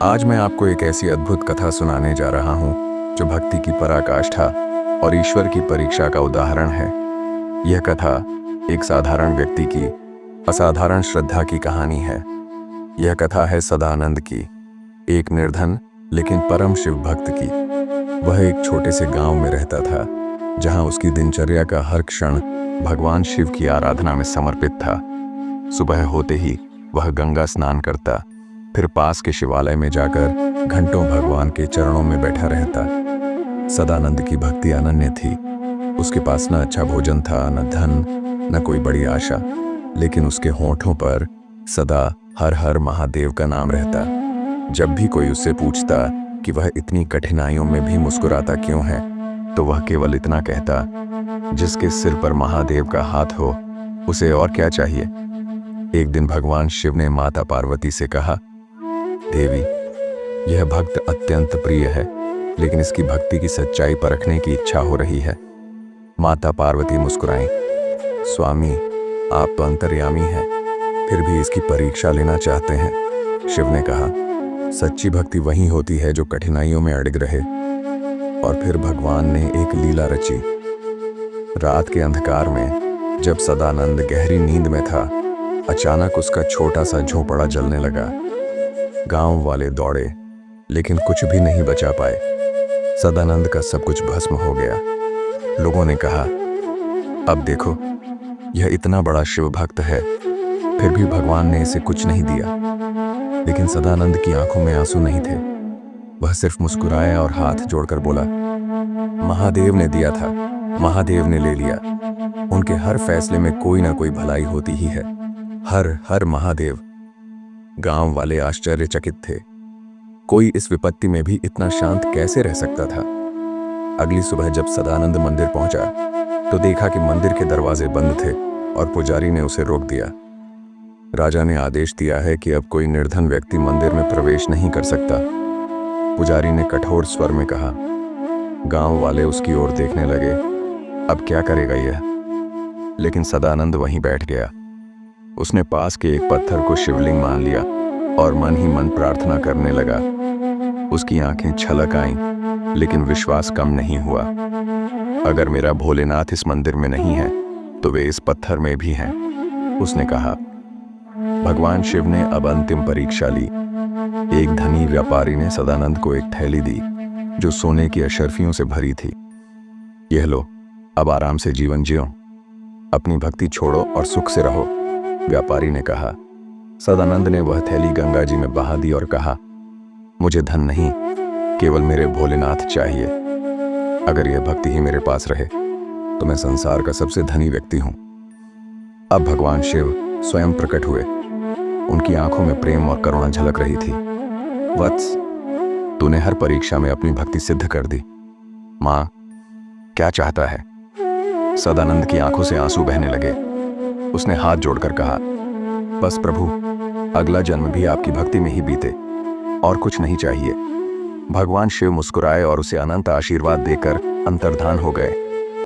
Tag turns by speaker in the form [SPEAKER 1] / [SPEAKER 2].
[SPEAKER 1] आज मैं आपको एक ऐसी अद्भुत कथा सुनाने जा रहा हूँ जो भक्ति की पराकाष्ठा और ईश्वर की परीक्षा का उदाहरण है। यह कथा एक साधारण व्यक्ति की असाधारण श्रद्धा की कहानी है। यह कथा है सदानंद की, एक निर्धन लेकिन परम शिव भक्त की। वह एक छोटे से गांव में रहता था जहां उसकी दिनचर्या का हर क्षण भगवान शिव की आराधना में समर्पित था। सुबह होते ही वह गंगा स्नान करता, फिर पास के शिवालय में जाकर घंटों भगवान के चरणों में बैठा रहता। सदानंद की भक्ति अनन्य थी। उसके पास न अच्छा भोजन था, न धन, न कोई बड़ी आशा, लेकिन उसके होठों पर सदा हर हर महादेव का नाम रहता। जब भी कोई उससे पूछता कि वह इतनी कठिनाइयों में भी मुस्कुराता क्यों है, तो वह केवल इतना कहता, जिसके सिर पर महादेव का हाथ हो उसे और क्या चाहिए। एक दिन भगवान शिव ने माता पार्वती से कहा, देवी, यह भक्त अत्यंत प्रिय है, लेकिन इसकी भक्ति की सच्चाई परखने की इच्छा हो रही है। माता पार्वती मुस्कुराईं, स्वामी, आप तो अंतर्यामी हैं, फिर भी इसकी परीक्षा लेना चाहते हैं। शिव ने कहा, सच्ची भक्ति वही होती है जो कठिनाइयों में अड़िग रहे। और फिर भगवान ने एक लीला रची। रात के अंधकार में जब सदानंद गहरी नींद में था, अचानक उसका छोटा सा झोंपड़ा जलने लगा। गांव वाले दौड़े, लेकिन कुछ भी नहीं बचा पाए। सदानंद का सब कुछ भस्म हो गया। लोगों ने कहा, अब देखो, यह इतना बड़ा शिव भक्त है, फिर भी भगवान ने इसे कुछ नहीं दिया। लेकिन सदानंद की आंखों में आंसू नहीं थे। वह सिर्फ मुस्कुराया और हाथ जोड़कर बोला, महादेव ने दिया था, महादेव ने ले लिया। उनके हर फैसले में कोई ना कोई भलाई होती ही है। हर हर महादेव। गांव वाले आश्चर्यचकित थे। कोई इस विपत्ति में भी इतना शांत कैसे रह सकता था। अगली सुबह जब सदानंद मंदिर पहुंचा तो देखा कि मंदिर के दरवाजे बंद थे और पुजारी ने उसे रोक दिया। राजा ने आदेश दिया है कि अब कोई निर्धन व्यक्ति मंदिर में प्रवेश नहीं कर सकता। पुजारी ने कठोर स्वर में कहा। गांव वाले उसकी ओर देखने लगे, अब क्या करेगा यह। लेकिन सदानंद वहीं बैठ गया। उसने पास के एक पत्थर को शिवलिंग मान लिया और मन ही मन प्रार्थना करने लगा। उसकी आंखें छलक आईं, लेकिन विश्वास कम नहीं हुआ। अगर मेरा भोलेनाथ इस मंदिर में नहीं है तो वे इस पत्थर में भी हैं, उसने कहा। भगवान शिव ने अब अंतिम परीक्षा ली। एक धनी व्यापारी ने सदानंद को एक थैली दी जो सोने की अशर्फियों से भरी थी। यह लो, अब आराम से जीवन जियो, अपनी भक्ति छोड़ो और सुख से रहो, व्यापारी ने कहा। सदानंद ने वह थैली गंगा जी में बहा दी और कहा, मुझे धन नहीं, केवल मेरे भोलेनाथ चाहिए। अगर यह भक्ति ही मेरे पास रहे तो मैं संसार का सबसे धनी व्यक्ति हूं। अब भगवान शिव स्वयं प्रकट हुए। उनकी आंखों में प्रेम और करुणा झलक रही थी। वत्स, तूने हर परीक्षा में अपनी भक्ति सिद्ध कर दी। मां, क्या चाहता है। सदानंद की आंखों से आंसू बहने लगे। उसने हाथ जोड़कर कहा, बस प्रभु, अगला जन्म भी आपकी भक्ति में ही बीते, और कुछ नहीं चाहिए। भगवान शिव मुस्कुराए और उसे अनंत आशीर्वाद देकर अंतर्धान हो गए।